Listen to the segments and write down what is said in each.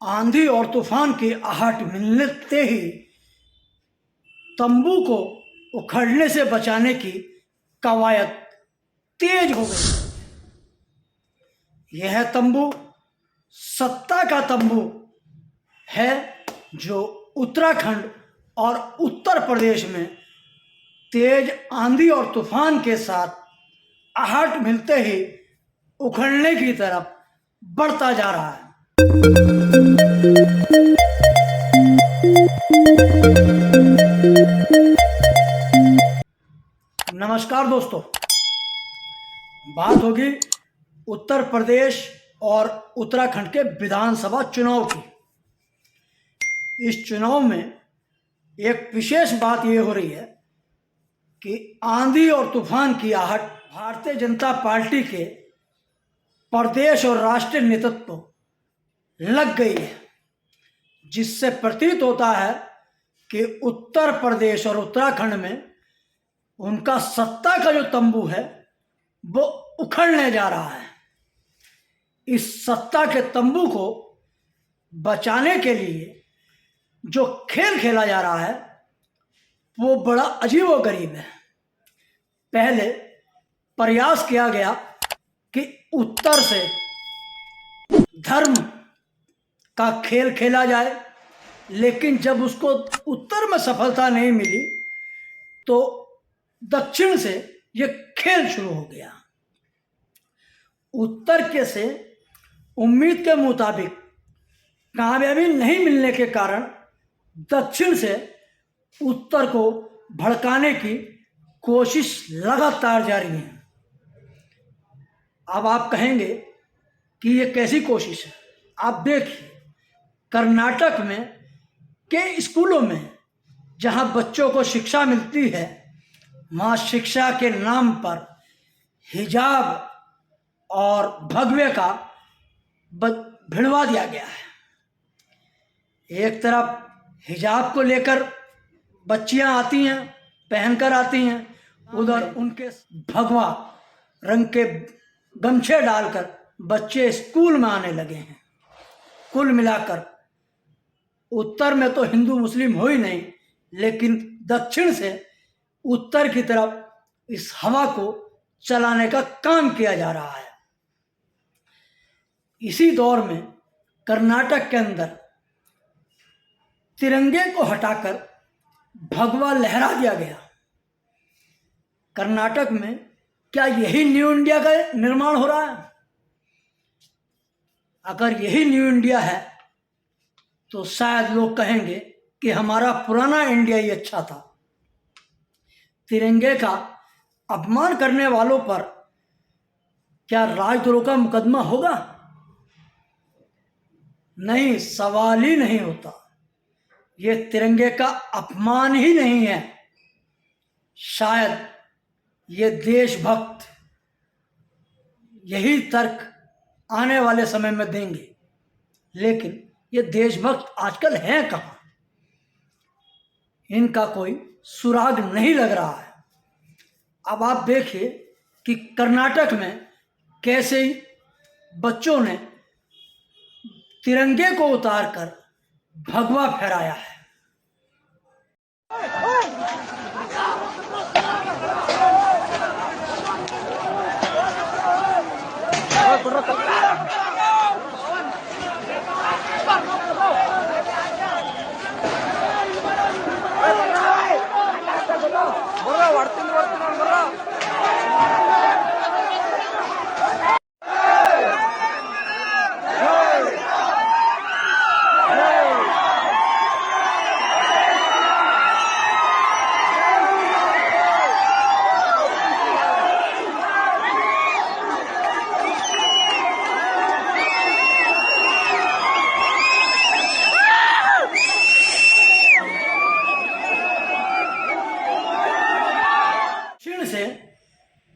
आंधी और तूफान की आहट मिलते ही तंबू को उखड़ने से बचाने की कवायद तेज हो गई। यह तंबू सत्ता का तंबू है जो उत्तराखंड और उत्तर प्रदेश में तेज आंधी और तूफान के साथ आहट मिलते ही उखड़ने की तरफ बढ़ता जा रहा है। नमस्कार दोस्तों, बात होगी उत्तर प्रदेश और उत्तराखंड के विधानसभा चुनाव की। इस चुनाव में एक विशेष बात यह हो रही है कि आंधी और तूफान की आहट भारतीय जनता पार्टी के प्रदेश और राष्ट्रीय नेतृत्व को लग गई है, जिससे प्रतीत होता है कि उत्तर प्रदेश और उत्तराखंड में उनका सत्ता का जो तंबू है वो उखड़ने जा रहा है। इस सत्ता के तंबू को बचाने के लिए जो खेल खेला जा रहा है वो बड़ा अजीबोगरीब है। पहले प्रयास किया गया कि उत्तर से धर्म का खेल खेला जाए, लेकिन जब उसको उत्तर में सफलता नहीं मिली तो दक्षिण से ये खेल शुरू हो गया। उत्तर के से उम्मीद के मुताबिक कामयाबी नहीं मिलने के कारण दक्षिण से उत्तर को भड़काने की कोशिश लगातार जारी है। अब आप कहेंगे कि ये कैसी कोशिश है। आप देखिए, कर्नाटक में के स्कूलों में जहां बच्चों को शिक्षा मिलती है, वहाँ शिक्षा के नाम पर हिजाब और भगवे का भिड़वा दिया गया है। एक तरफ हिजाब को लेकर बच्चियां आती हैं, पहनकर आती हैं, उधर उनके भगवा रंग के गमछे डालकर बच्चे स्कूल में आने लगे हैं। कुल मिलाकर उत्तर में तो हिंदू मुस्लिम हो ही नहीं, लेकिन दक्षिण से उत्तर की तरफ इस हवा को चलाने का काम किया जा रहा है। इसी दौर में कर्नाटक के अंदर तिरंगे को हटाकर भगवा लहरा दिया गया। कर्नाटक में क्या यही न्यू इंडिया का निर्माण हो रहा है? अगर यही न्यू इंडिया है तो शायद लोग कहेंगे कि हमारा पुराना इंडिया ही अच्छा था। तिरंगे का अपमान करने वालों पर क्या राजद्रोह का मुकदमा होगा? नहीं, सवाल ही नहीं होता। ये तिरंगे का अपमान ही नहीं है। शायद ये देशभक्त यही तर्क आने वाले समय में देंगे, लेकिन ये देशभक्त आजकल हैं कहाँ? इनका कोई सुराग नहीं लग रहा है। अब आप देखिए कि कर्नाटक में कैसे बच्चों ने तिरंगे को उतारकर भगवा फहराया है।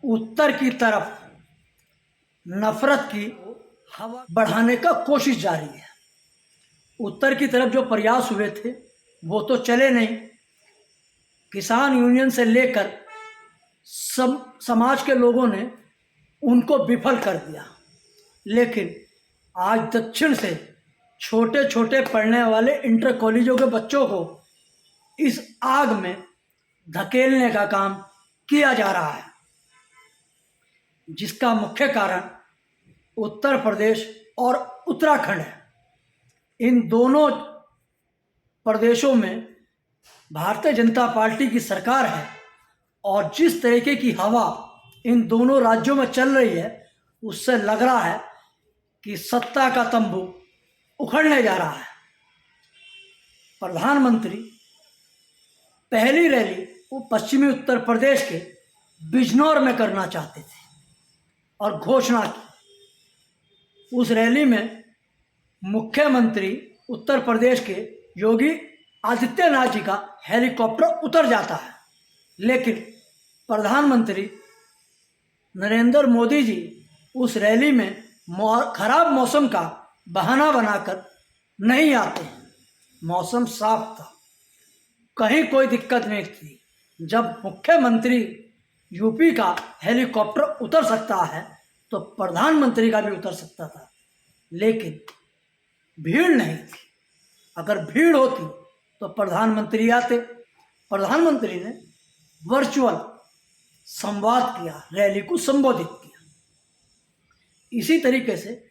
उत्तर की तरफ नफरत की हवा बढ़ाने का कोशिश जारी है। उत्तर की तरफ जो प्रयास हुए थे वो तो चले नहीं। किसान यूनियन से लेकर समाज के लोगों ने उनको विफल कर दिया। लेकिन आज दक्षिण से छोटे छोटे पढ़ने वाले इंटर कॉलेजों के बच्चों को इस आग में धकेलने का काम किया जा रहा है, जिसका मुख्य कारण उत्तर प्रदेश और उत्तराखंड है। इन दोनों प्रदेशों में भारतीय जनता पार्टी की सरकार है और जिस तरीके की हवा इन दोनों राज्यों में चल रही है, उससे लग रहा है कि सत्ता का तंबू उखड़ने जा रहा है। प्रधानमंत्री पहली रैली वो पश्चिमी उत्तर प्रदेश के बिजनौर में करना चाहते थे और घोषणा की। उस रैली में मुख्यमंत्री उत्तर प्रदेश के योगी आदित्यनाथ जी का हेलीकॉप्टर उतर जाता है, लेकिन प्रधानमंत्री नरेंद्र मोदी जी उस रैली में खराब मौसम का बहाना बनाकर नहीं आते। मौसम साफ था, कहीं कोई दिक्कत नहीं थी। जब मुख्यमंत्री यूपी का हेलीकॉप्टर उतर सकता है तो प्रधानमंत्री का भी उतर सकता था, लेकिन भीड़ नहीं थी। अगर भीड़ होती तो प्रधानमंत्री आते। प्रधानमंत्री ने वर्चुअल संवाद किया, रैली को संबोधित किया। इसी तरीके से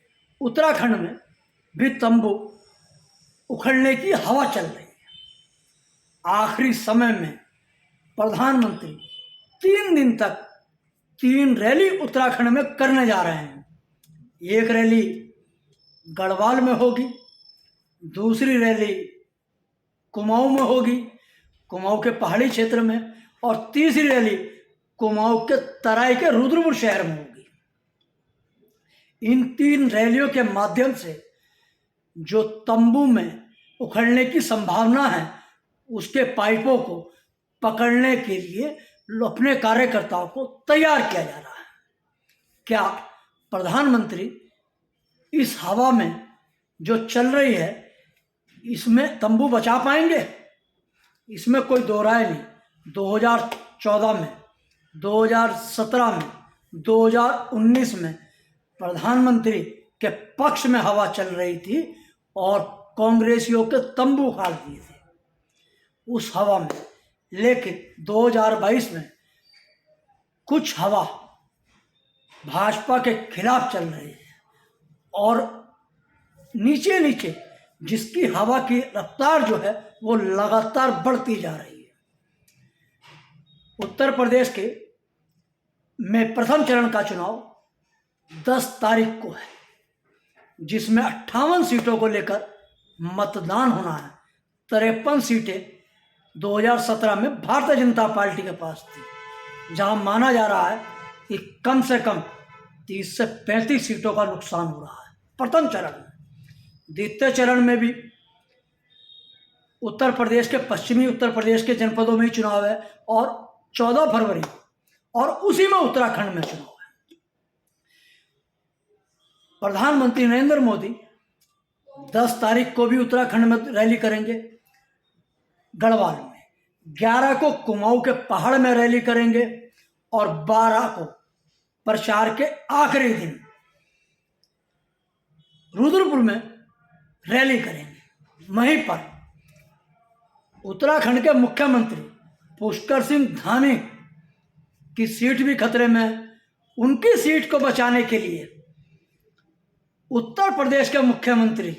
उत्तराखंड में भी तंबू उखड़ने की हवा चल रही है। आखिरी समय में प्रधानमंत्री 3 दिन तक 3 रैली उत्तराखंड में करने जा रहे हैं। एक रैली गढ़वाल में होगी, दूसरी रैली कुमाऊं में होगी, कुमाऊं के पहाड़ी क्षेत्र में, और तीसरी रैली कुमाऊं के तराई के रुद्रपुर शहर में होगी। इन 3 रैलियों के माध्यम से जो तंबू में उखड़ने की संभावना है, उसके पाइपों को पकड़ने के लिए अपने कार्यकर्ताओं को तैयार किया जा रहा है। क्या प्रधानमंत्री इस हवा में जो चल रही है, इसमें तंबू बचा पाएंगे? इसमें कोई दो राय नहीं। 2014 में, 2017 में, 2019 में प्रधानमंत्री के पक्ष में हवा चल रही थी और कांग्रेसियों के तंबू उखाड़ दिए थे उस हवा में। लेकिन 2022 में कुछ हवा भाजपा के खिलाफ चल रही है और नीचे नीचे जिसकी हवा की रफ्तार जो है वो लगातार बढ़ती जा रही है। उत्तर प्रदेश के में प्रथम चरण का चुनाव 10 तारीख को है, जिसमें 58 सीटों को लेकर मतदान होना है। 53 सीटें 2017 में भारतीय जनता पार्टी के पास थी, जहां माना जा रहा है कि कम से कम 30 से 35 सीटों का नुकसान हो रहा है प्रथम चरण में। द्वितीय चरण में भी उत्तर प्रदेश के पश्चिमी उत्तर प्रदेश के जनपदों में ही चुनाव है और 14 फरवरी और उसी में उत्तराखंड में चुनाव है। प्रधानमंत्री नरेंद्र मोदी 10 तारीख को भी उत्तराखंड में रैली करेंगे गढ़वाल में, 11 को कुमाऊं के पहाड़ में रैली करेंगे और 12 को प्रचार के आखिरी दिन रुद्रपुर में रैली करेंगे। वहीं पर उत्तराखंड के मुख्यमंत्री पुष्कर सिंह धामी की सीट भी खतरे में है। उनकी सीट को बचाने के लिए उत्तर प्रदेश के मुख्यमंत्री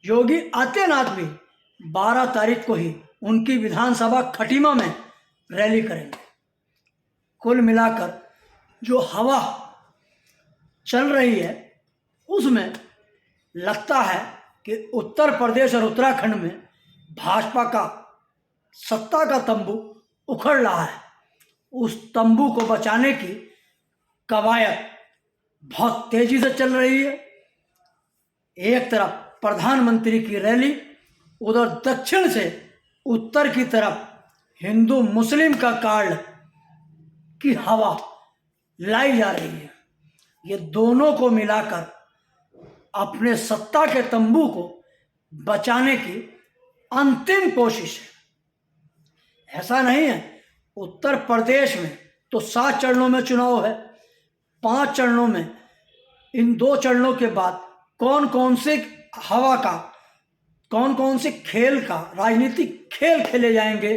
योगी आदित्यनाथ भी 12 तारीख को ही उनकी विधानसभा खटीमा में रैली करेंगे। कुल मिलाकर जो हवा चल रही है उसमें लगता है कि उत्तर प्रदेश और उत्तराखंड में भाजपा का सत्ता का तंबू उखड़ रहा है। उस तंबू को बचाने की कवायद बहुत तेजी से चल रही है। एक तरफ प्रधानमंत्री की रैली, उधर दक्षिण से उत्तर की तरफ हिंदू मुस्लिम का कार्ड की हवा लाई जा रही है। ये दोनों को मिलाकर अपने सत्ता के तंबू को बचाने की अंतिम कोशिश है। ऐसा नहीं है, उत्तर प्रदेश में तो 7 चरणों में चुनाव है, 5 चरणों में। इन 2 चरणों के बाद कौन कौन से हवा का कौन कौन से खेल का राजनीतिक खेल खेले जाएंगे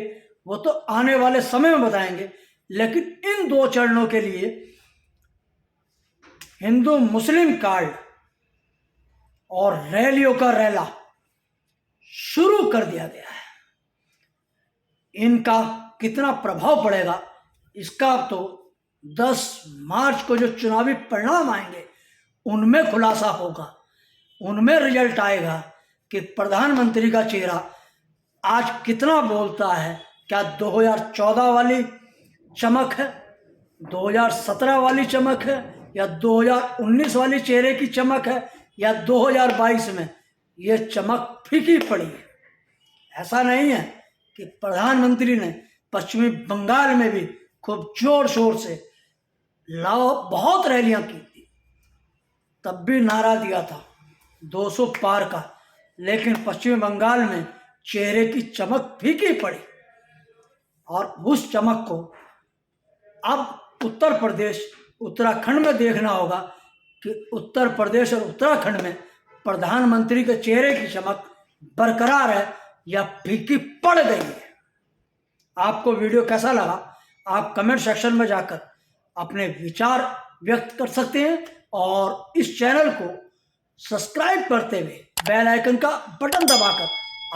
वो तो आने वाले समय में बताएंगे, लेकिन इन 2 चरणों के लिए हिंदू मुस्लिम कार्ड और रैलियों का रैला शुरू कर दिया गया है। इनका कितना प्रभाव पड़ेगा इसका तो 10 मार्च को जो चुनावी परिणाम आएंगे उनमें खुलासा होगा, उनमें रिजल्ट आएगा कि प्रधानमंत्री का चेहरा आज कितना बोलता है। क्या 2014 वाली चमक है, 2017 वाली चमक है, या 2019 वाली चेहरे की चमक है, या 2022 में ये चमक फीकी पड़ी है। ऐसा नहीं है कि प्रधानमंत्री ने पश्चिमी बंगाल में भी खूब जोर शोर से बहुत रैलियां की थी, तब भी नारा दिया था 200 पार का, लेकिन पश्चिमी बंगाल में चेहरे की चमक फीकी पड़ी। और उस चमक को अब उत्तर प्रदेश उत्तराखंड में देखना होगा कि उत्तर प्रदेश और उत्तराखंड में प्रधानमंत्री के चेहरे की चमक बरकरार है या फीकी पड़ गई है। आपको वीडियो कैसा लगा आप कमेंट सेक्शन में जाकर अपने विचार व्यक्त कर सकते हैं और इस चैनल को सब्सक्राइब करते हुए बेल आइकन का बटन दबाकर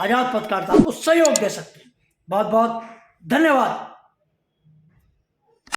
आजाद पत्रकारिता को सहयोग दे सकते हैं। बहुत बहुत धन्यवाद।